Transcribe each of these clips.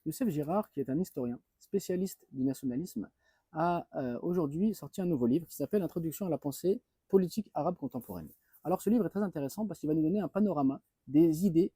Youssef Girard, qui est un historien spécialiste du nationalisme, a aujourd'hui sorti un nouveau livre qui s'appelle Introduction à la pensée politique arabe contemporaine. Alors ce livre est très intéressant parce qu'il va nous donner un panorama des idées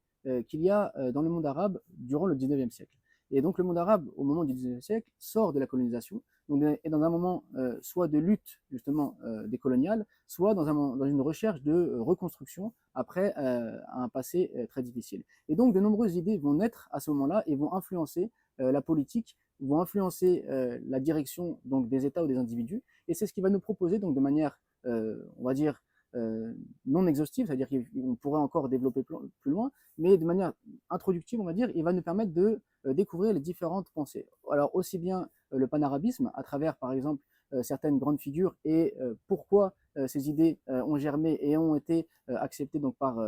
qu'il y a dans le monde arabe durant le 19e siècle. Et donc le monde arabe, au moment du 19e siècle, sort de la colonisation, donc est dans un moment soit de lutte justement décoloniale, soit dans une recherche de reconstruction après un passé très difficile. Et donc de nombreuses idées vont naître à ce moment-là et vont influencer la politique, vont influencer la direction donc, des États ou des individus. Et c'est ce qui va nous proposer donc de manière, on va dire, non exhaustive, c'est-à-dire qu'on pourrait encore développer plus loin, mais de manière introductive, on va dire, il va nous permettre de découvrir les différentes pensées. Alors aussi bien le panarabisme, à travers par exemple certaines grandes figures et pourquoi ces idées ont germé et ont été acceptées donc par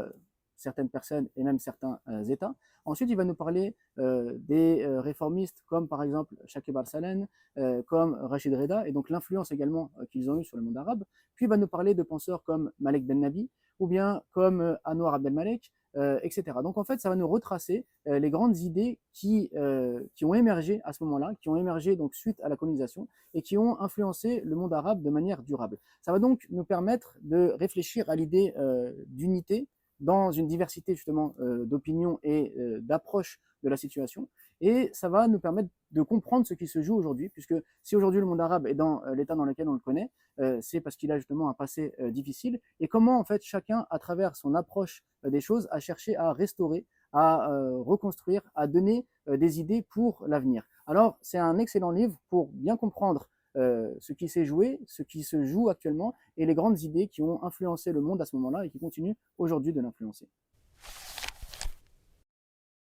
certaines personnes et même certains États. Ensuite, il va nous parler des réformistes comme par exemple Shakib al-Salem, comme Rachid Reda, et donc l'influence également qu'ils ont eue sur le monde arabe. Puis il va nous parler de penseurs comme Malek Ben Nabi, ou bien comme Anwar Abdelmalek, etc. Donc en fait, ça va nous retracer les grandes idées qui ont émergé à ce moment-là, qui ont émergé donc suite à la colonisation et qui ont influencé le monde arabe de manière durable. Ça va donc nous permettre de réfléchir à l'idée d'unité dans une diversité justement d'opinions et d'approches de la situation. Et ça va nous permettre de comprendre ce qui se joue aujourd'hui, puisque si aujourd'hui le monde arabe est dans l'état dans lequel on le connaît, c'est parce qu'il a justement un passé difficile. Et comment en fait chacun, à travers son approche des choses, a cherché à restaurer, à reconstruire, à donner des idées pour l'avenir. Alors c'est un excellent livre pour bien comprendre ce qui s'est joué, ce qui se joue actuellement et les grandes idées qui ont influencé le monde à ce moment-là et qui continuent aujourd'hui de l'influencer.